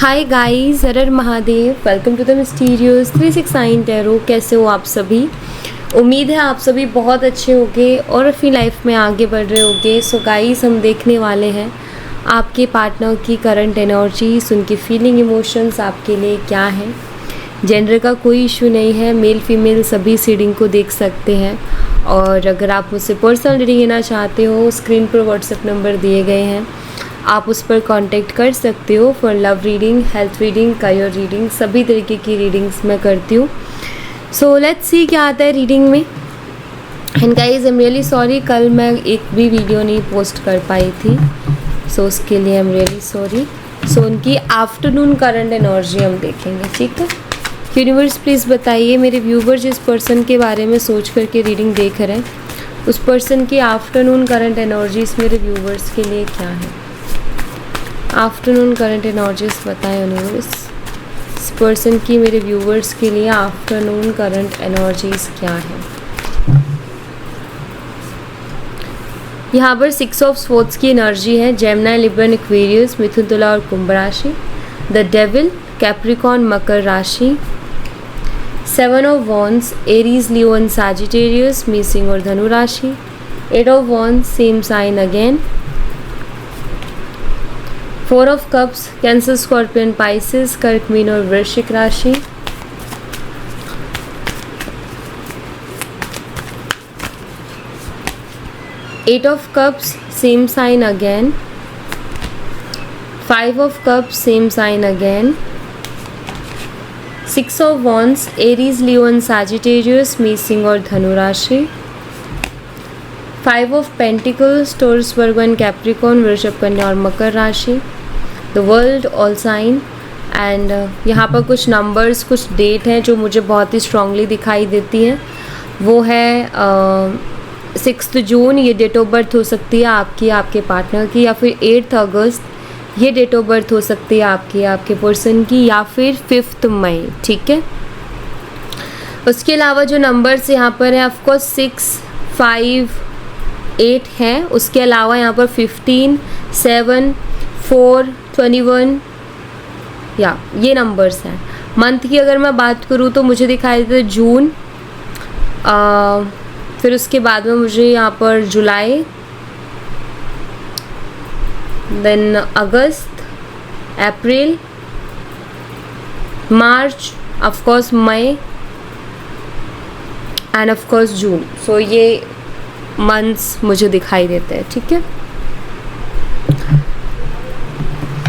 Hi guys, Har Har Mahadev. Welcome to the mysterious 369 tarot. कैसे हो आप सभी? उम्मीद है आप सभी बहुत अच्छे होंगे और अपनी लाइफ में आगे बढ़ रहे होंगे। सो गाइस, हम देखने वाले हैं आपके पार्टनर की करंट एनर्जीज, उनकी फीलिंग, इमोशंस आपके लिए क्या है। जेंडर का कोई इशू नहीं है, मेल फीमेल सभी इस रीडिंग को देख सकते हैं। और अगर आप मुझसे पर्सनल रीडिंग लेना चाहते हो, स्क्रीन पर व्हाट्सएप नंबर दिए गए हैं, आप उस पर कांटेक्ट कर सकते हो for love reading, health reading, career reading, सभी तरीके की रीडिंग्स मैं करती हूँ। सो लेट्स सी क्या आता है रीडिंग में। And guys, I am really sorry, कल मैं एक भी वीडियो नहीं पोस्ट कर पाई थी, सो उसके लिए आई एम रियली सॉरी। सो उनकी आफ्टरनून करंट एनर्जी हम देखेंगे, ठीक है। यूनिवर्स प्लीज़ बताइए मेरे व्यूवर जिस पर्सन के बारे में सोच करके रीडिंग देख रहे हैं, उस पर्सन की आफ्टरनून करंट एनर्जीज मेरे व्यूवर्स के लिए क्या है। आफ्टरनून करंट एनर्जीज बताएं यूनिवर्स, इस पर्सन की मेरे व्यूवर्स के लिए आफ्टरनून करंट एनर्जीज क्या है। यहाँ पर 6 ऑफ स्वॉर्ड्स की एनर्जी है। जेमिनी, लिब्रन, एक्वेरियस, मिथुन, तुला और कुंभ राशि। द डेविल, कैप्रिकॉर्न, मकर राशि। 7 of wands, Aries, Leo and Sagittarius, मिसिंग और धनु राशि। 8 of wands, same sign again. 4 of cups, Cancer, Scorpion, Pisces, कर्क, मीन और वृश्चिक राशि। Eight of cups, same sign again. 5 of cups, same sign again. 6 of wands, Aries, Leo and Sagittarius, मिसिंग और धनु राशि। 5 of pentacles, Taurus, Virgo and Capricorn, वृषभ, कन्या और मकर राशि। The world, all sign. And यहाँ पर कुछ नंबर्स, कुछ डेट हैं जो मुझे बहुत ही स्ट्रांगली दिखाई देती हैं। वो है 6 जून, ये डेट ऑफ बर्थ हो सकती है आपकी, आपके पार्टनर की, या फिर 8 अगस्त, ये डेट ऑफ बर्थ हो सकती है आपकी, आपके पर्सन की, या फिर 5 मई, ठीक है। उसके अलावा जो नंबर्स यहाँ पर हैं, ऑफकोर्स 6, 5, 8 हैं। उसके अलावा यहाँ पर 15, 7, 4, 21, या ये नंबर्स हैं। मंथ की अगर मैं बात करूँ तो मुझे दिखाई देता है जून, फिर उसके बाद में मुझे यहाँ पर जुलाई, देन अगस्त, अप्रैल, मार्च, ऑफकोर्स मई एंड ऑफकोर्स जून। सो ये मंथ्स मुझे दिखाई देते हैं, ठीक है।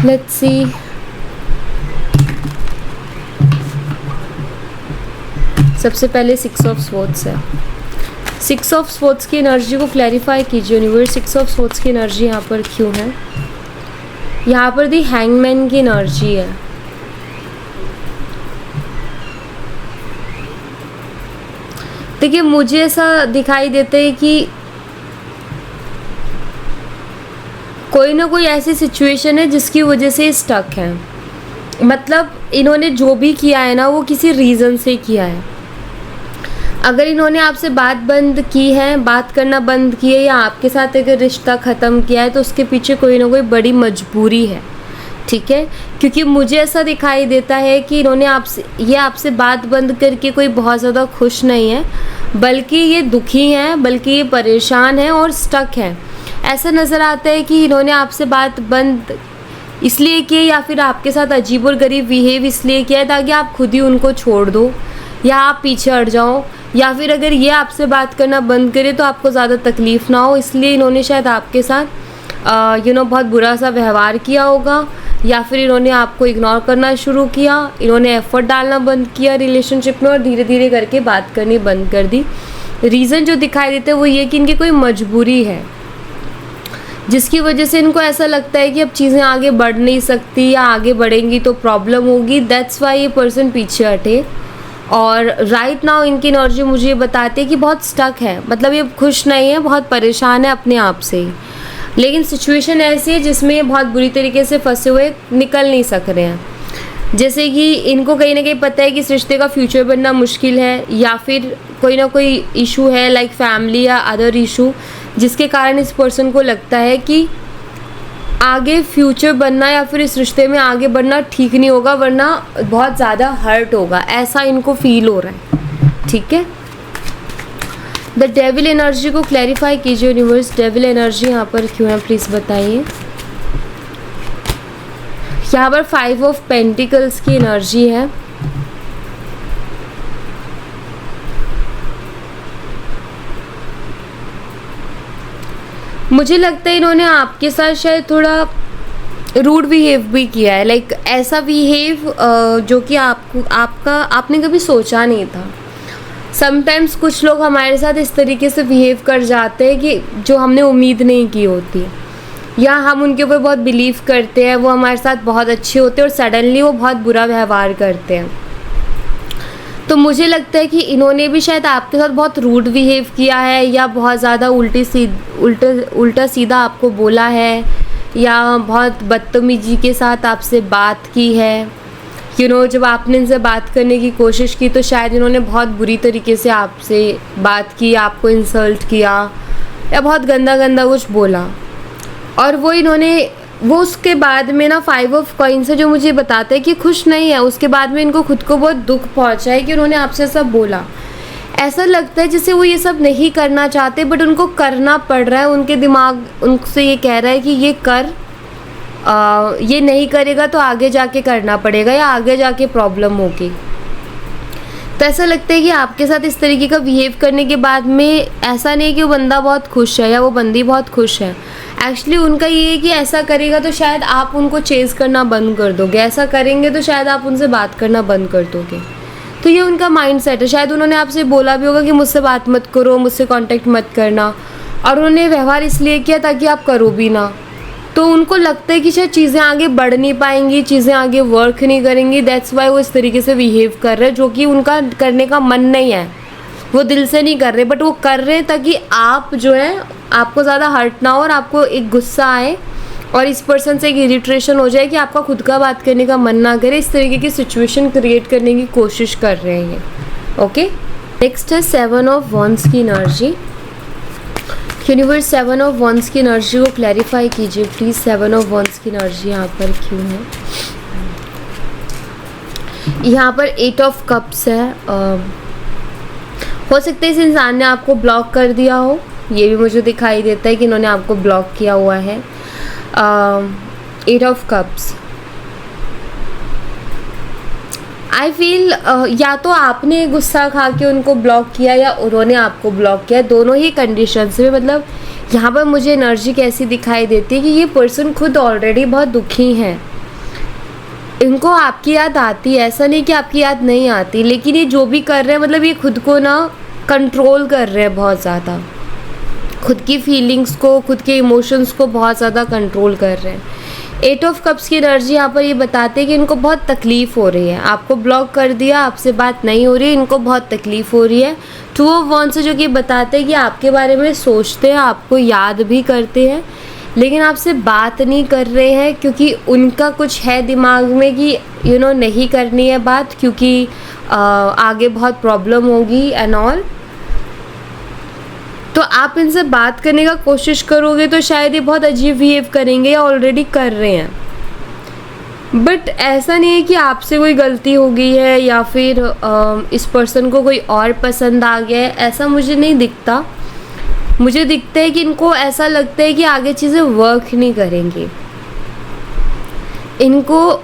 Let's see. सबसे पहले 6 ऑफ स्वॉर्ड्स है। 6 ऑफ स्वॉर्ड्स की एनर्जी को क्लैरिफाई कीजिए यूनिवर्स। 6 ऑफ स्वॉर्ड्स की एनर्जी यहाँ पर क्यों है? यहाँ पर दी हैंगमैन की एनर्जी है। देखिए, मुझे ऐसा दिखाई देता है कि कोई ना कोई ऐसी सिचुएशन है जिसकी वजह से स्टक है। मतलब इन्होंने जो भी किया है ना, वो किसी रीज़न से किया है। अगर इन्होंने आपसे बात बंद की है, बात करना बंद की है, या आपके साथ अगर रिश्ता ख़त्म किया है, तो उसके पीछे कोई ना कोई बड़ी मजबूरी है, ठीक है। क्योंकि मुझे ऐसा दिखाई देता है कि इन्होंने आपसे बात बंद करके कोई बहुत ज़्यादा खुश नहीं है, बल्कि ये दुखी हैं, बल्कि ये परेशान हैं और स्टक हैं। ऐसा नज़र आता है कि इन्होंने आपसे बात बंद इसलिए की, या फिर आपके साथ अजीब और गरीब बिहेव इसलिए किया है ताकि आप खुद ही उनको छोड़ दो, या आप पीछे हट जाओ, या फिर अगर ये आपसे बात करना बंद करे तो आपको ज़्यादा तकलीफ़ ना हो, इसलिए इन्होंने शायद आपके साथ बहुत बुरा सा व्यवहार किया होगा, या फिर इन्होंने आपको इग्नोर करना शुरू किया, इन्होंने एफर्ट डालना बंद किया रिलेशनशिप में, और धीरे धीरे करके बात करनी बंद कर दी। रीज़न जो दिखाई देते हैं वो ये कि इनकी कोई मजबूरी है जिसकी वजह से इनको ऐसा लगता है कि अब चीज़ें आगे बढ़ नहीं सकती, या आगे बढ़ेंगी तो प्रॉब्लम होगी। दैट्स वाई ये पर्सन पीछे हटे। और राइट नाउ इनकी एनर्जी मुझे ये बताती है कि बहुत स्टक है, मतलब ये खुश नहीं है, बहुत परेशान है अपने आप से ही। लेकिन सिचुएशन ऐसी है जिसमें ये बहुत बुरी तरीके से फंसे हुए, निकल नहीं सक रहे हैं। जैसे कि इनको कहीं ना कहीं पता है कि इस रिश्ते का फ्यूचर बनना मुश्किल है, या फिर कोई ना कोई इशू है लाइक फैमिली या अदर इशू, जिसके कारण इस पर्सन को लगता है कि आगे फ्यूचर बनना या फिर इस रिश्ते में आगे बढ़ना ठीक नहीं होगा, वरना बहुत ज़्यादा हर्ट होगा, ऐसा इनको फील हो रहा है। ठीक है, द डेविल एनर्जी को क्लैरिफाई कीजिए यूनिवर्स। डेविल एनर्जी यहाँ पर क्यों है प्लीज़ बताइए। यहाँ पर 5 ऑफ पेंटिकल्स की एनर्जी है। मुझे लगता है इन्होंने आपके साथ शायद थोड़ा रूड बिहेव भी किया है, लाइक ऐसा बिहेव जो कि आपने कभी सोचा नहीं था। समटाइम्स कुछ लोग हमारे साथ इस तरीके से बिहेव कर जाते हैं कि जो हमने उम्मीद नहीं की होती, या हम उनके ऊपर बहुत बिलीव करते हैं, वो हमारे साथ बहुत अच्छे होते हैं और सडनली वो बहुत बुरा व्यवहार करते हैं। तो मुझे लगता है कि इन्होंने भी शायद आपके साथ बहुत रूड बिहेव किया है, या बहुत ज़्यादा उल्टा सीधा आपको बोला है, या बहुत बदतमीजी के साथ आपसे बात की है। जब आपने इनसे बात करने की कोशिश की तो शायद इन्होंने बहुत बुरी तरीके से आपसे बात की, आपको इंसल्ट किया, या बहुत गंदा गंदा कुछ बोला। और वो उसके बाद में ना 5 ऑफ कॉइन से जो मुझे बताते हैं कि खुश नहीं है, उसके बाद में इनको खुद को बहुत दुख पहुंचा है कि उन्होंने आपसे सब बोला। ऐसा लगता है जैसे वो ये सब नहीं करना चाहते, बट उनको करना पड़ रहा है। उनके दिमाग उनसे ये कह रहा है कि ये कर, ये नहीं करेगा तो आगे जाके करना पड़ेगा, या आगे जाके प्रॉब्लम होगी। तो ऐसा लगता है कि आपके साथ इस तरीके का बिहेव करने के बाद में ऐसा नहीं कि वो बंदा बहुत खुश है या वो बंदी बहुत खुश है। एक्चुअली उनका ये है कि ऐसा करेगा तो शायद आप उनको चेज़ करना बंद कर दोगे, ऐसा करेंगे तो शायद आप उनसे बात करना बंद कर दोगे। तो ये उनका माइंड सेट है। शायद उन्होंने आपसे बोला भी होगा कि मुझसे बात मत करो, मुझसे कांटेक्ट मत करना, और उन्होंने व्यवहार इसलिए किया ताकि आप करो भी ना। तो उनको लगता है कि शायद चीज़ें आगे बढ़ नहीं पाएंगी, चीज़ें आगे वर्क नहीं करेंगी, दैट्स वाई वो इस तरीके से बिहेव कर रहे हैं, जो कि उनका करने का मन नहीं है, वो दिल से नहीं कर रहे, बट वो कर रहे हैं ताकि आप जो है आपको ज़्यादा हर्ट ना हो और आपको एक गुस्सा आए और इस पर्सन से एक इरिटेशन हो जाए कि आपका खुद का बात करने का मन ना करे। इस तरीके की सिचुएशन क्रिएट करने की कोशिश कर रहे हैं ये। ओके, नेक्स्ट है 7 ऑफ वॉन्ड्स की एनर्जी। यूनिवर्स 7 ऑफ वॉन्ड्स की एनर्जी को क्लैरिफाई कीजिए प्लीज़। 7 ऑफ वॉन्ड्स की एनर्जी यहाँ पर क्यों है। यहाँ पर 8 ऑफ कप्स है। हो सकता है इस इंसान ने आपको ब्लॉक कर दिया हो, ये भी मुझे दिखाई देता है कि इन्होंने आपको ब्लॉक किया हुआ है। 8 ऑफ कप्स, आई फील या तो आपने गुस्सा खा के उनको ब्लॉक किया या उन्होंने आपको ब्लॉक किया, दोनों ही कंडीशंस में। मतलब यहाँ पर मुझे एनर्जी कैसी दिखाई देती है कि ये पर्सन खुद ऑलरेडी बहुत दुखी हैं, इनको आपकी याद आती है, ऐसा नहीं कि आपकी याद नहीं आती, लेकिन ये जो भी कर रहे हैं मतलब ये खुद को ना कंट्रोल कर रहे हैं बहुत ज़्यादा, खुद की फीलिंग्स को, खुद के इमोशंस को बहुत ज़्यादा कंट्रोल कर रहे हैं। 8 ऑफ कप्स की एनर्जी यहाँ पर ये बताते हैं कि इनको बहुत तकलीफ़ हो रही है, आपको ब्लॉक कर दिया, आपसे बात नहीं हो रही है, इनको बहुत तकलीफ़ हो रही है। 2 ऑफ वॉन्ड्स जो कि बताते हैं कि आपके बारे में सोचते हैं, आपको याद भी करते हैं, लेकिन आपसे बात नहीं कर रहे हैं क्योंकि उनका कुछ है दिमाग में कि नहीं करनी है बात, क्योंकि आगे बहुत प्रॉब्लम होगी एंड ऑल। तो आप इनसे बात करने का कोशिश करोगे तो शायद ये बहुत अजीब बिहेव करेंगे या ऑलरेडी कर रहे हैं, बट ऐसा नहीं है कि आपसे कोई गलती हो गई है या फिर इस पर्सन को कोई और पसंद आ गया है, ऐसा मुझे नहीं दिखता। मुझे दिखता है कि इनको ऐसा लगता है कि आगे चीज़ें वर्क नहीं करेंगी, इनको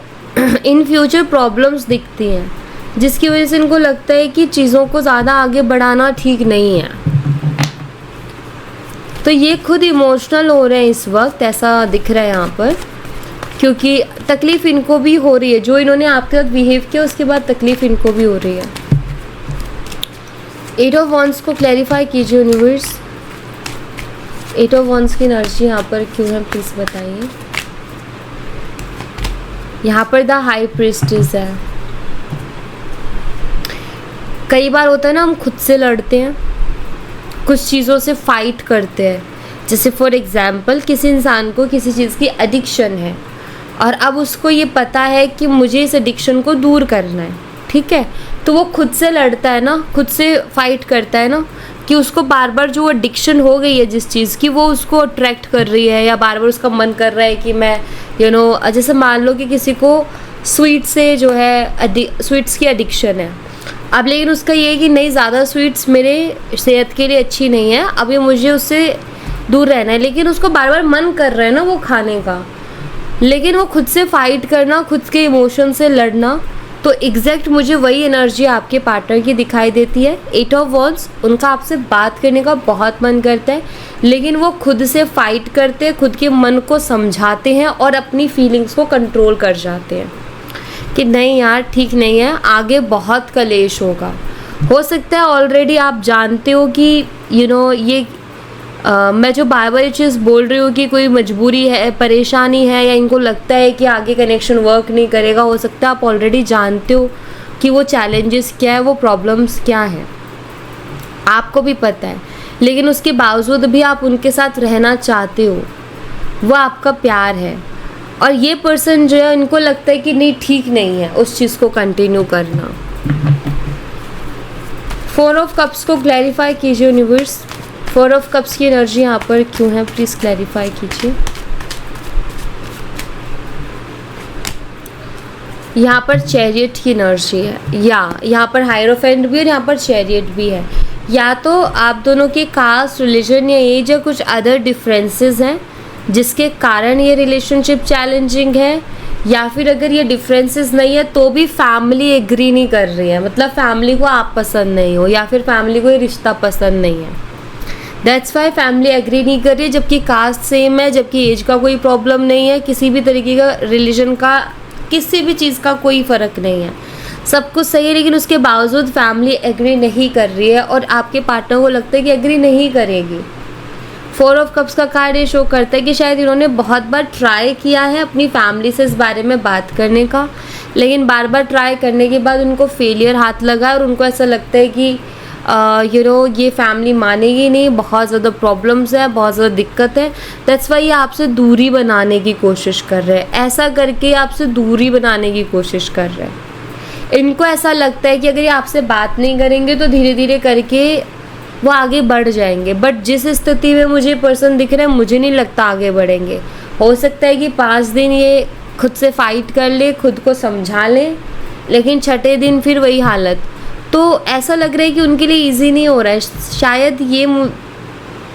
इन फ्यूचर प्रॉब्लम्स दिखती हैं, जिसकी वजह से इनको लगता है कि चीज़ों को ज़्यादा आगे बढ़ाना ठीक नहीं है। तो ये खुद इमोशनल हो रहे हैं इस वक्त, ऐसा दिख रहा है यहाँ पर, क्योंकि तकलीफ़ इनको भी हो रही है, जो इन्होंने आपके साथ बिहेव किया उसके बाद तकलीफ़ इनको भी हो रही है। 8 ऑफ वॉन्ड्स को क्लैरिफाई कीजिए यूनिवर्स। 8 ऑफ वॉन्ड्स की एनर्जी यहाँ पर क्यों है प्लीज़ बताइए। यहाँ पर द हाई प्रीस्टेस है। कई बार होता है ना, हम खुद से लड़ते हैं, कुछ चीज़ों से फाइट करते हैं, जैसे फॉर एग्ज़ाम्पल किसी इंसान को किसी चीज़ की एडिक्शन है और अब उसको ये पता है कि मुझे इस एडिक्शन को दूर करना है, ठीक है, तो वो खुद से लड़ता है ना, खुद से फाइट करता है ना, कि उसको बार बार जो एडिक्शन हो गई है जिस चीज़ की, वो उसको अट्रैक्ट कर रही है, या बार बार उसका मन कर रहा है कि मैं जैसे मान लो कि किसी को स्वीट से जो है स्वीट्स की एडिक्शन है। अब लेकिन उसका ये है कि नहीं, ज़्यादा स्वीट्स मेरे सेहत के लिए अच्छी नहीं है, अब ये मुझे उससे दूर रहना है, लेकिन उसको बार बार मन कर रहा है ना वो खाने का, लेकिन वो खुद से फाइट करना, खुद के इमोशन से लड़ना, तो एग्जैक्ट मुझे वही एनर्जी आपके पार्टनर की दिखाई देती है। 8 ऑफ वॉन्ड्स, उनका आपसे बात करने का बहुत मन करता है, लेकिन वो खुद से फाइट करते हैं, खुद के मन को समझाते हैं और अपनी फीलिंग्स को कंट्रोल कर जाते हैं कि नहीं यार ठीक नहीं है, आगे बहुत कलेश होगा। हो सकता है ऑलरेडी आप जानते हो कि ये मैं जो बार बार ये चीज़ बोल रही हूँ कि कोई मजबूरी है, परेशानी है, या इनको लगता है कि आगे कनेक्शन वर्क नहीं करेगा, हो सकता है आप ऑलरेडी जानते हो कि वो चैलेंजेस क्या है, वो प्रॉब्लम्स क्या है, आपको भी पता है, लेकिन उसके बावजूद भी आप उनके साथ रहना चाहते हो, वो आपका प्यार है। और ये पर्सन जो है, इनको लगता है कि नहीं ठीक नहीं है उस चीज़ को कंटिन्यू करना। 4 ऑफ कप्स को क्लैरिफाई कीजिए यूनिवर्स। 4 ऑफ कप्स की एनर्जी यहाँ पर क्यों है, प्लीज़ क्लैरिफाई कीजिए। यहाँ पर चैरियट की एनर्जी है, या यहाँ पर हायरोफेंट भी और यहाँ पर चैरियट भी है। या तो आप दोनों के कास्ट, रिलीजन या एज या कुछ अदर डिफरेंसेस हैं जिसके कारण ये रिलेशनशिप चैलेंजिंग है, या फिर अगर ये डिफरेंसेस नहीं है तो भी फैमिली एग्री नहीं कर रही है, मतलब फैमिली को आप पसंद नहीं हो, या फिर फैमिली को ये रिश्ता पसंद नहीं है। दैट्स वाई फैमिली एग्री नहीं कर रही है, जबकि कास्ट सेम है, जबकि एज का कोई प्रॉब्लम नहीं है, किसी भी तरीके का रिलीजन का, किसी भी चीज़ का कोई फ़र्क नहीं है, सब कुछ सही है, लेकिन उसके बावजूद फैमिली एग्री नहीं कर रही है और आपके पार्टनर को लगता है कि एग्री नहीं करेगी। 4 ऑफ कप्स का कार्ड ये शो करता है कि शायद इन्होंने बहुत बार ट्राई किया है अपनी फैमिली से इस बारे में बात करने का, लेकिन बार बार ट्राई करने के बाद उनको फेलियर हाथ लगा और उनको ऐसा लगता है कि ये फैमिली मानेगी नहीं, बहुत ज़्यादा प्रॉब्लम्स है, बहुत ज़्यादा दिक्कत है। दैट्स वाई ये आपसे दूरी बनाने की कोशिश कर रहे हैं, ऐसा करके आपसे दूरी बनाने की कोशिश कर रहे हैं। इनको ऐसा लगता है कि अगर ये आपसे बात नहीं करेंगे तो धीरे धीरे करके वो आगे बढ़ जाएंगे, बट जिस स्थिति में मुझे पर्सन दिख रहा है मुझे नहीं लगता आगे बढ़ेंगे। हो सकता है कि 5 दिन ये खुद से फाइट कर ले, खुद को समझा ले, लेकिन छठे दिन फिर वही हालत। तो ऐसा लग रहा है कि उनके लिए इजी नहीं हो रहा है। शायद ये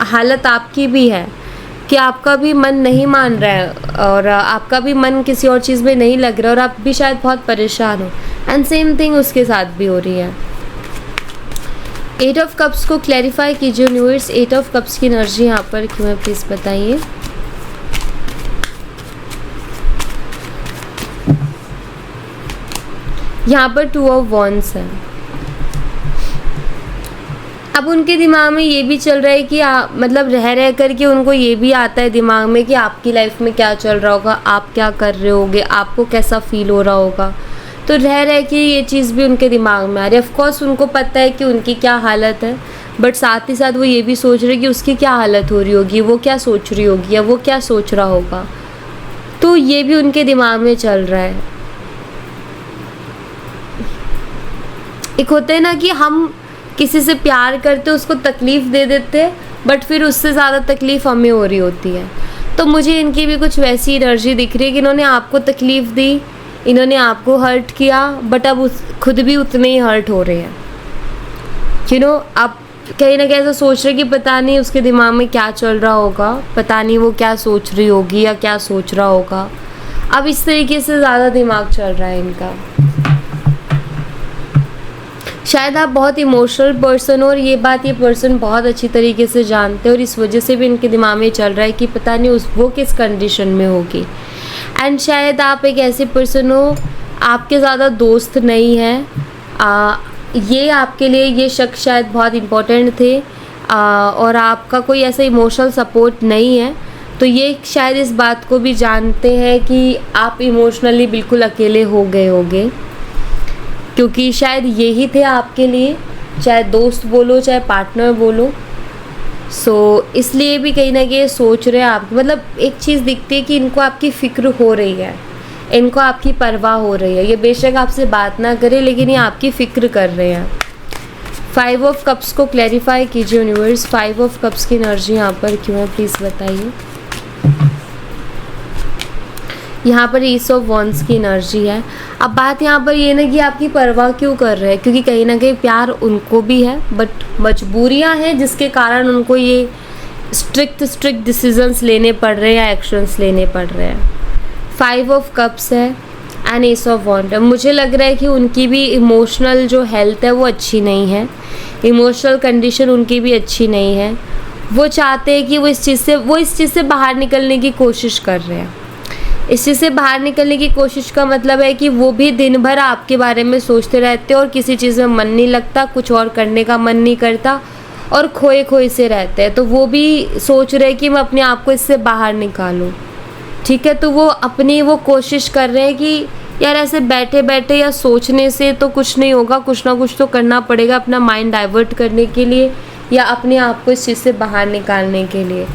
हालत आपकी भी है कि आपका भी मन नहीं मान रहा है और आपका भी मन किसी और चीज़ में नहीं लग रहा है और आप भी शायद बहुत परेशान हो, एंड सेम थिंग उसके साथ भी हो रही है। 8 ऑफ कप्स को क्लैरिफाई कीजिए यूनिवर्स। 8 ऑफ कप्स की एनर्जी यहाँ पर क्यों है, प्लीज़ बताइए। यहाँ पर 2 ऑफ वॉन्ड्स है। अब उनके दिमाग में ये भी चल रहा है कि मतलब रह करके उनको ये भी आता है दिमाग में कि आपकी लाइफ में क्या चल रहा होगा, आप क्या कर रहे होगे, आपको कैसा फील हो रहा होगा। तो रह के ये चीज़ भी उनके दिमाग में आ रही है। ऑफकोर्स उनको पता है कि उनकी क्या हालत है, बट साथ ही साथ वो ये भी सोच रहे कि उसकी क्या हालत हो रही होगी, वो क्या सोच रही होगी या वो क्या सोच रहा होगा। तो ये भी उनके दिमाग में चल रहा है। एक होता है ना कि हम किसी से प्यार करते उसको तकलीफ़ दे देते, बट फिर उससे ज़्यादा तकलीफ़ हमें हो रही होती है। तो मुझे इनकी भी कुछ वैसी एनर्जी दिख रही है कि इन्होंने आपको तकलीफ़ दी, इन्होंने आपको हर्ट किया, बट अब खुद भी उतने ही हर्ट हो रहे हैं। आप कहीं ना कहीं ऐसा सोच रहे कि पता नहीं उसके दिमाग में क्या चल रहा होगा, पता नहीं वो क्या सोच रही होगी या क्या सोच रहा होगा। अब इस तरीके से ज़्यादा दिमाग चल रहा है इनका। शायद आप बहुत इमोशनल पर्सन हो और ये बात ये पर्सन बहुत अच्छी तरीके से जानते हैं और इस वजह से भी इनके दिमाग में चल रहा है कि पता नहीं वो किस कंडीशन में होगी। एंड शायद आप एक ऐसे पर्सन हो, आपके ज़्यादा दोस्त नहीं हैं, ये आपके लिए ये शख्स शायद बहुत इम्पोर्टेंट थे, और आपका कोई ऐसा इमोशनल सपोर्ट नहीं है। तो ये शायद इस बात को भी जानते हैं कि आप इमोशनली बिल्कुल अकेले हो गए होंगे, क्योंकि शायद यही थे आपके लिए, चाहे दोस्त बोलो चाहे पार्टनर बोलो। सो इसलिए भी कहीं ना कहीं सोच रहे हैं आप, मतलब एक चीज़ दिखती है कि इनको आपकी फ़िक्र हो रही है, इनको आपकी परवाह हो रही है। ये बेशक आपसे बात ना करे, लेकिन ये आपकी फ़िक्र कर रहे हैं। 5 ऑफ कप्स को क्लैरिफाई कीजिए यूनिवर्स। 5 ऑफ कप्स की एनर्जी यहाँ पर क्यों है, प्लीज़ बताइए। यहाँ पर ईस ऑफ वॉन्ड्स की एनर्जी है। अब बात यहाँ पर ये ना कि आपकी परवाह क्यों कर रहे हैं, क्योंकि कहीं ना कहीं प्यार उनको भी है, बट मजबूरियाँ हैं जिसके कारण उनको ये स्ट्रिक्ट डिसीजंस लेने पड़ रहे हैं या एक्शंस लेने पड़ रहे हैं। 5 ऑफ कप्स है एंड एस ऑफ वॉन्ड है। मुझे लग रहा है कि उनकी भी इमोशनल जो हेल्थ है वो अच्छी नहीं है, इमोशनल कंडीशन उनकी भी अच्छी नहीं है। वो चाहते हैं कि वो इस चीज़ से बाहर निकलने की कोशिश कर रहे हैं। इस चीज़ से बाहर निकलने की कोशिश का मतलब है कि वो भी दिन भर आपके बारे में सोचते रहते हैं और किसी चीज़ में मन नहीं लगता, कुछ और करने का मन नहीं करता और खोए खोए से रहते हैं। तो वो भी सोच रहे हैं कि मैं अपने आप को इससे बाहर निकालूं, ठीक है। तो वो अपनी वो कोशिश कर रहे हैं कि यार ऐसे बैठे बैठे या सोचने से तो कुछ नहीं होगा, कुछ ना कुछ तो करना पड़ेगा अपना माइंड डाइवर्ट करने के लिए या अपने आप को इस चीज़ से बाहर निकालने के लिए।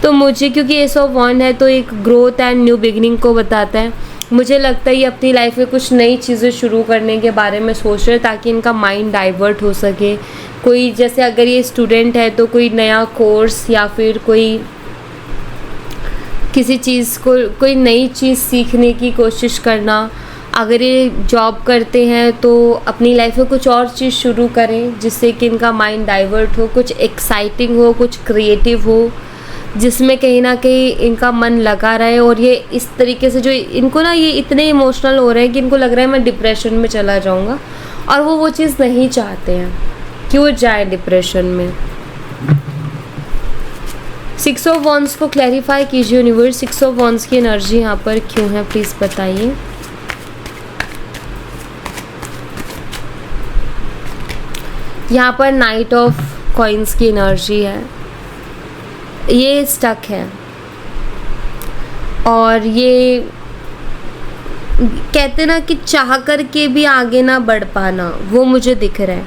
तो मुझे क्योंकि एस ऑफ वॉन्ड है तो एक ग्रोथ एंड न्यू बिगनिंग को बताता है। मुझे लगता है ये अपनी लाइफ में कुछ नई चीज़ें शुरू करने के बारे में सोच रहे हैं ताकि इनका माइंड डाइवर्ट हो सके। कोई जैसे अगर ये स्टूडेंट है तो कोई नया कोर्स या फिर कोई किसी चीज़ को कोई नई चीज़ सीखने की कोशिश करना। अगर ये जॉब करते हैं तो अपनी लाइफ में कुछ और चीज़ शुरू करें जिससे कि इनका माइंड डाइवर्ट हो, कुछ एक्साइटिंग हो, कुछ क्रिएटिव हो, जिसमें कहीं ना कहीं इनका मन लगा रहे। और ये इस तरीके से जो इनको ना ये इतने इमोशनल हो रहे हैं कि इनको लग रहा है मैं डिप्रेशन में चला जाऊंगा, और वो चीज़ नहीं चाहते हैं कि वो जाए डिप्रेशन में। 6 ऑफ वॉन्ड्स को क्लैरिफाई कीजिए यूनिवर्स। 6 ऑफ वॉन्ड्स की एनर्जी यहाँ पर क्यों है, प्लीज़ बताइए। यहाँ पर नाइट ऑफ कॉइन्स की एनर्जी है। ये स्टक है और ये कहते ना कि चाह कर के भी आगे ना बढ़ पाना, वो मुझे दिख रहा है।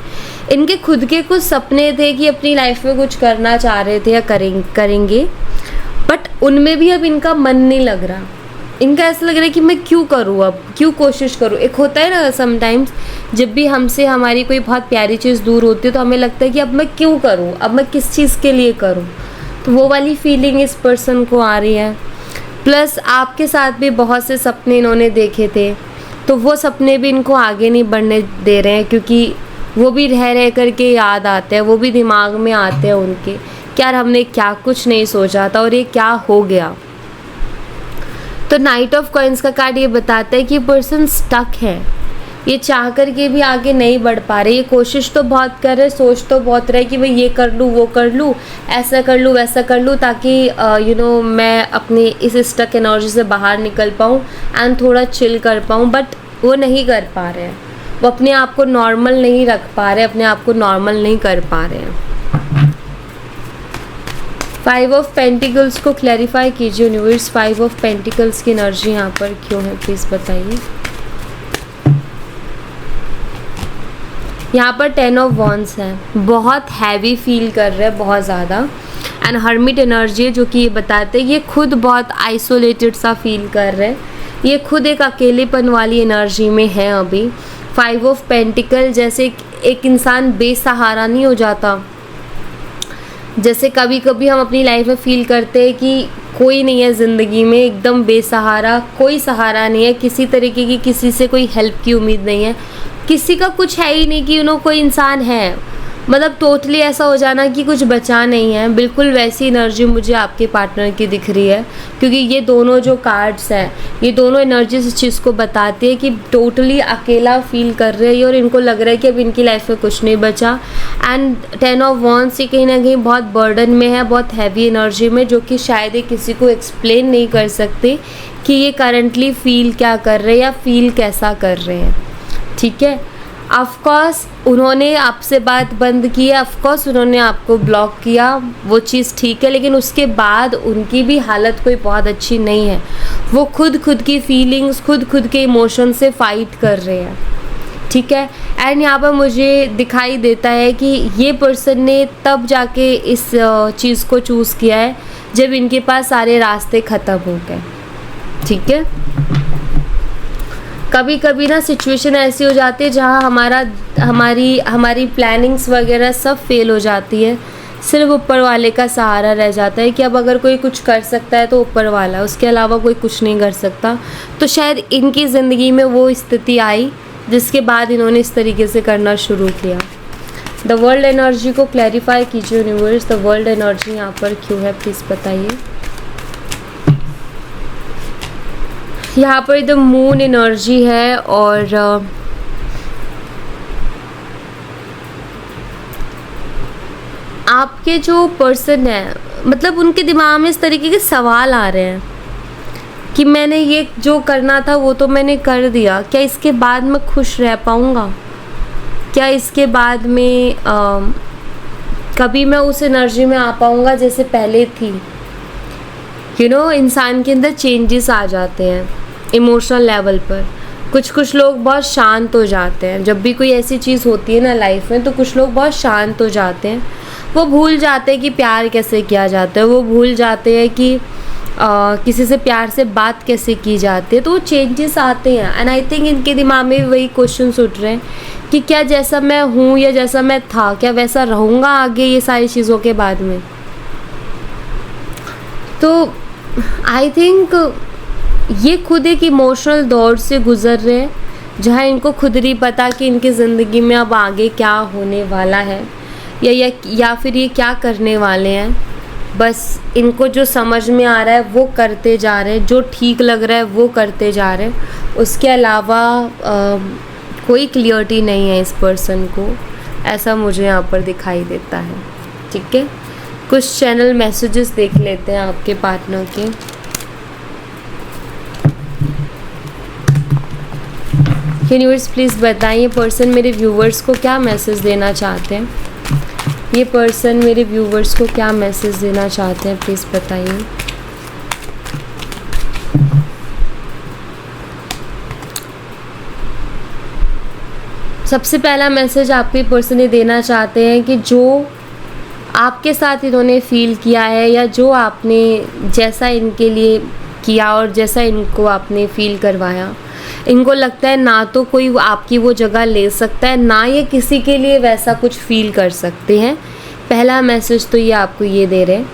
इनके खुद के कुछ सपने थे कि अपनी लाइफ में कुछ करना चाह रहे थे या करेंगे, बट उनमें भी अब इनका मन नहीं लग रहा। इनका ऐसा लग रहा है कि मैं क्यों करूँ, अब क्यों कोशिश करूँ। एक होता है ना समटाइम्स जब भी हमसे हमारी कोई बहुत प्यारी चीज़ दूर होती है तो हमें लगता है कि अब मैं क्यों करूँ, अब मैं किस चीज़ के लिए करूँ। तो वो वाली फीलिंग इस पर्सन को आ रही है। प्लस आपके साथ भी बहुत से सपने इन्होंने देखे थे, तो वो सपने भी इनको आगे नहीं बढ़ने दे रहे हैं, क्योंकि वो भी रह करके याद आते हैं, वो भी दिमाग में आते हैं उनके, क्या हमने क्या कुछ नहीं सोचा था और ये क्या हो गया। तो नाइट ऑफ कॉइन्स का कार्ड ये बताता है कि पर्सन स्टक है, ये चाह कर के भी आगे नहीं बढ़ पा रहे। ये कोशिश तो बहुत कर रहे, सोच तो बहुत रहे कि भाई ये कर लूँ, वो कर लूँ, ऐसा कर लूँ, वैसा कर लूँ, ताकि मैं अपनी इस स्टक एनर्जी से बाहर निकल पाऊँ एंड थोड़ा चिल कर पाऊँ, बट वो नहीं कर पा रहे हैं। वो अपने आप को नॉर्मल नहीं रख पा रहे, अपने आप को नॉर्मल नहीं कर पा रहे हैं। 5 ऑफ पेंटिकल्स को क्लैरिफाई कीजिए यूनिवर्स। 5 ऑफ पेंटिकल्स की एनर्जी यहाँ पर क्यों है, प्लीज़ बताइए। यहाँ पर 10 ऑफ वॉन्ड्स है, बहुत हैवी फील कर रहे हैं, बहुत ज़्यादा। एंड हर्मिट एनर्जी है जो कि ये बताते हैं ये खुद बहुत आइसोलेटेड सा फील कर रहे हैं, ये खुद एक अकेलेपन वाली एनर्जी में है अभी। 5 ऑफ पेंटिकल जैसे एक इंसान बेसहारा नहीं हो जाता, जैसे कभी कभी हम अपनी लाइफ में फील करते हैं कि कोई नहीं है ज़िंदगी में, एकदम बेसहारा, कोई सहारा नहीं है किसी तरीके की, किसी से कोई हेल्प की उम्मीद नहीं है, किसी का कुछ है ही नहीं कि कोई इंसान है, मतलब टोटली ऐसा हो जाना कि कुछ बचा नहीं है। बिल्कुल वैसी एनर्जी मुझे आपके पार्टनर की दिख रही है, क्योंकि ये दोनों जो कार्ड्स हैं ये दोनों एनर्जीज इस चीज़ को बताती है कि टोटली अकेला फील कर रहे हैं और इनको लग रहा है कि अब इनकी लाइफ में कुछ नहीं बचा। एंड 10 ऑफ वॉन्ड्स ये कहीं ना कहीं बहुत बर्डन में है, बहुत हैवी एनर्जी में, जो कि शायद ये किसी को एक्सप्लेन नहीं कर सकते कि ये करंटली फील क्या कर रहे हैं या फील कैसा कर रहे हैं, ठीक है। ऑफकोर्स उन्होंने आपसे बात बंद की है, ऑफकोर्स उन्होंने आपको ब्लॉक किया, वो चीज़ ठीक है, लेकिन उसके बाद उनकी भी हालत कोई बहुत अच्छी नहीं है। वो खुद की फीलिंग्स, खुद के इमोशन से फाइट कर रहे हैं, ठीक है। एंड यहाँ पर मुझे दिखाई देता है कि ये पर्सन ने तब जाके इस चीज़ को चूज़ किया है जब इनके पास सारे रास्ते ख़त्म हो गए, ठीक है। कभी कभी ना सिचुएशन ऐसी हो जाती है जहाँ हमारी प्लानिंग्स वगैरह सब फेल हो जाती है, सिर्फ ऊपर वाले का सहारा रह जाता है कि अब अगर कोई कुछ कर सकता है तो ऊपर वाला, उसके अलावा कोई कुछ नहीं कर सकता। तो शायद इनकी ज़िंदगी में वो स्थिति आई जिसके बाद इन्होंने इस तरीके से करना शुरू किया। द वर्ल्ड एनर्जी को क्लैरिफाई कीजिए यूनिवर्स, द वर्ल्ड एनर्जी यहाँ पर क्यों है प्लीज़ बताइए। यहाँ पर द मून एनर्जी है और आपके जो पर्सन है मतलब उनके दिमाग में इस तरीके के सवाल आ रहे हैं कि मैंने ये जो करना था वो तो मैंने कर दिया, क्या इसके बाद मैं खुश रह पाऊँगा, क्या इसके बाद में कभी मैं उस एनर्जी में आ पाऊँगा जैसे पहले थी। इंसान के अंदर चेंजेस आ जाते हैं इमोशनल लेवल पर। कुछ लोग बहुत शांत हो जाते हैं जब भी कोई ऐसी चीज़ होती है ना लाइफ में, तो कुछ लोग बहुत शांत हो जाते हैं। वो भूल जाते हैं कि प्यार कैसे किया जाता है, वो भूल जाते हैं कि किसी से प्यार से बात कैसे की जाती है। तो वो चेंजेस आते हैं एंड आई थिंक इनके दिमाग में वही क्वेश्चंस उठ रहे हैं कि क्या जैसा मैं हूँ या जैसा मैं था क्या वैसा रहूँगा आगे ये सारी चीज़ों के बाद में। तो आई थिंक ये खुद एक इमोशनल दौर से गुज़र रहे हैं जहाँ इनको खुद नहीं पता कि इनकी ज़िंदगी में अब आगे क्या होने वाला है या फिर ये क्या करने वाले हैं। बस इनको जो समझ में आ रहा है वो करते जा रहे हैं, जो ठीक लग रहा है वो करते जा रहे हैं। उसके अलावा कोई क्लियरिटी नहीं है इस पर्सन को, ऐसा मुझे यहाँ पर दिखाई देता है। ठीक है, कुछ चैनल मैसेजेस देख लेते हैं आपके पार्टनर के। यूनिवर्स प्लीज़ बताइए पर्सन मेरे व्यूवर्स को क्या मैसेज देना चाहते हैं। ये पर्सन मेरे व्यूवर्स को क्या मैसेज देना चाहते हैं प्लीज़ बताइए। सबसे पहला मैसेज आपके पर्सन ये देना चाहते हैं कि जो आपके साथ इन्होंने फील किया है या जो आपने जैसा इनके लिए किया और जैसा इनको आपने फील करवाया, इनको लगता है ना तो कोई आपकी वो जगह ले सकता है, ना ये किसी के लिए वैसा कुछ फील कर सकते हैं। पहला मैसेज तो ये आपको ये दे रहे हैं।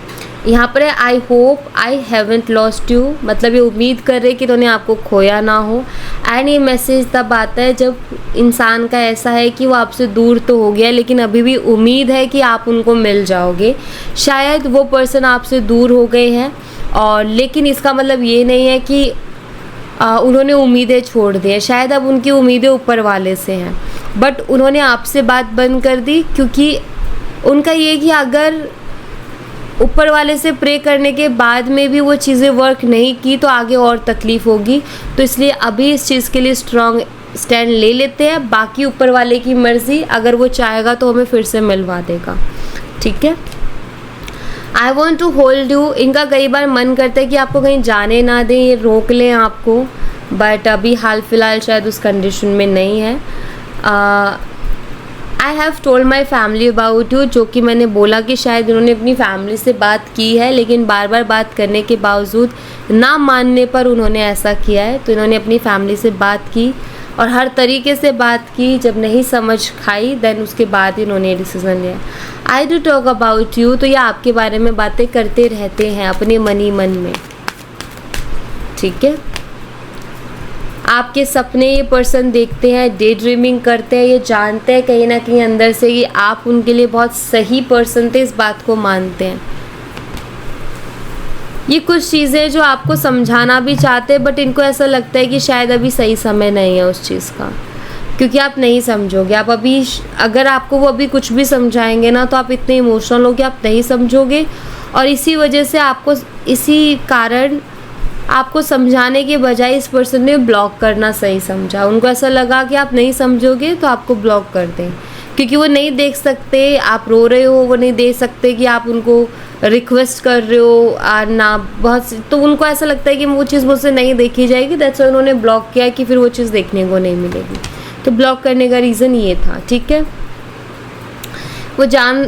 यहाँ पर है I hope I haven't lost you, मतलब ये उम्मीद कर रहे कि इन्होंने आपको खोया ना हो। एंड ये मैसेज तब आता है जब इंसान का ऐसा है कि वो आपसे दूर तो हो गया लेकिन अभी भी उम्मीद है कि आप उनको मिल जाओगे। शायद वो पर्सन आपसे दूर हो गए हैं और लेकिन इसका मतलब ये नहीं है कि उन्होंने उम्मीदें छोड़ दी हैं। शायद अब उनकी उम्मीदें ऊपर वाले से हैं, बट उन्होंने आपसे बात बंद कर दी क्योंकि उनका ये कि अगर ऊपर वाले से प्रे करने के बाद में भी वो चीज़ें वर्क नहीं की तो आगे और तकलीफ़ होगी। तो इसलिए अभी इस चीज़ के लिए स्ट्रॉन्ग स्टैंड ले लेते हैं, बाकी ऊपर वाले की मर्ज़ी, अगर वो चाहेगा तो हमें फिर से मिलवा देगा। ठीक है, I want to hold you, इनका कई बार मन करता है कि आपको कहीं जाने ना दें, ये रोक लें आपको, बट अभी हाल फिलहाल शायद उस कंडीशन में नहीं है। I have told my family about you, जो कि मैंने बोला कि शायद इन्होंने अपनी फैमिली से बात की है लेकिन बार बार बात करने के बावजूद ना मानने पर उन्होंने ऐसा किया है। तो इन्होंने अपनी फैमिली से बात की और हर तरीके से बात की, जब नहीं समझ खाई देन उसके बाद इन्होंने डिसीज़न लिया। I do talk about you, तो ये आपके बारे में बातें करते रहते हैं अपने मन ही मन में। ठीक है, आपके सपने ये पर्सन देखते हैं, डे ड्रीमिंग करते हैं, ये जानते हैं कहीं ना कहीं अंदर से कि आप उनके लिए बहुत सही पर्सन थे, इस बात को मानते हैं। ये कुछ चीज़ें जो आपको समझाना भी चाहते हैं बट इनको ऐसा लगता है कि शायद अभी सही समय नहीं है उस चीज़ का, क्योंकि आप नहीं समझोगे। आप अभी अगर आपको वो अभी कुछ भी समझाएंगे ना तो आप इतने इमोशनल हो कि आप नहीं समझोगे और इसी वजह से आपको इसी कारण आपको समझाने के बजाय इस पर्सन ने ब्लॉक करना सही समझा। उनको ऐसा लगा कि आप नहीं समझोगे तो आपको ब्लॉक कर दें, क्योंकि वो नहीं देख सकते आप रो रहे हो, वो नहीं देख सकते कि आप उनको रिक्वेस्ट कर रहे हो ना बहुत, तो उनको ऐसा लगता है कि वो चीज़ मुझसे नहीं देखी जाएगी, दैट्स व्हाई उन्होंने ब्लॉक किया कि फिर वो चीज़ देखने को नहीं मिलेगी। तो ब्लॉक करने का रीज़न ये था। ठीक है, वो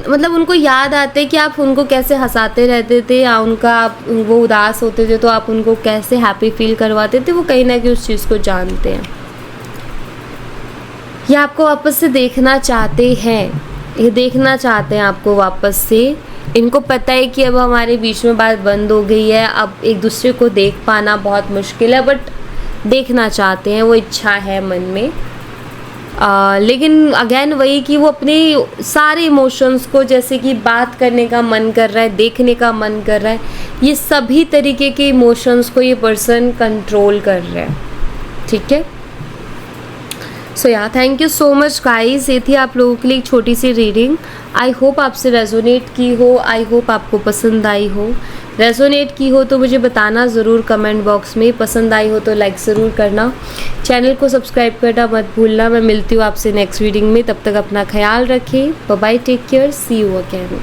मतलब उनको याद आते कि आप उनको कैसे हंसाते रहते थे या वो उदास होते थे तो आप उनको कैसे हैप्पी फील करवाते थे, वो कहीं ना कहीं उस चीज़ को जानते हैं। ये आपको वापस से देखना चाहते हैं, ये देखना चाहते हैं आपको वापस से। इनको पता है कि अब हमारे बीच में बात बंद हो गई है, अब एक दूसरे को देख पाना बहुत मुश्किल है, बट देखना चाहते हैं, वो इच्छा है मन में। लेकिन अगेन वही कि वो अपने सारे इमोशंस को, जैसे कि बात करने का मन कर रहा है, देखने का मन कर रहा है, ये सभी तरीके के इमोशंस को ये पर्सन कंट्रोल कर रहा है। ठीक है, सो या thank you so much guys. ये थी आप लोगों के लिए एक छोटी सी रीडिंग। आई होप आपसे रेजोनेट की हो, आई होप आपको पसंद आई हो। रेजोनेट की हो तो मुझे बताना ज़रूर कमेंट बॉक्स में, पसंद आई हो तो लाइक ज़रूर करना, चैनल को सब्सक्राइब करना मत भूलना। मैं मिलती हूँ आपसे नेक्स्ट रीडिंग में, तब तक अपना ख्याल रखें। Bye bye, take care, see you again.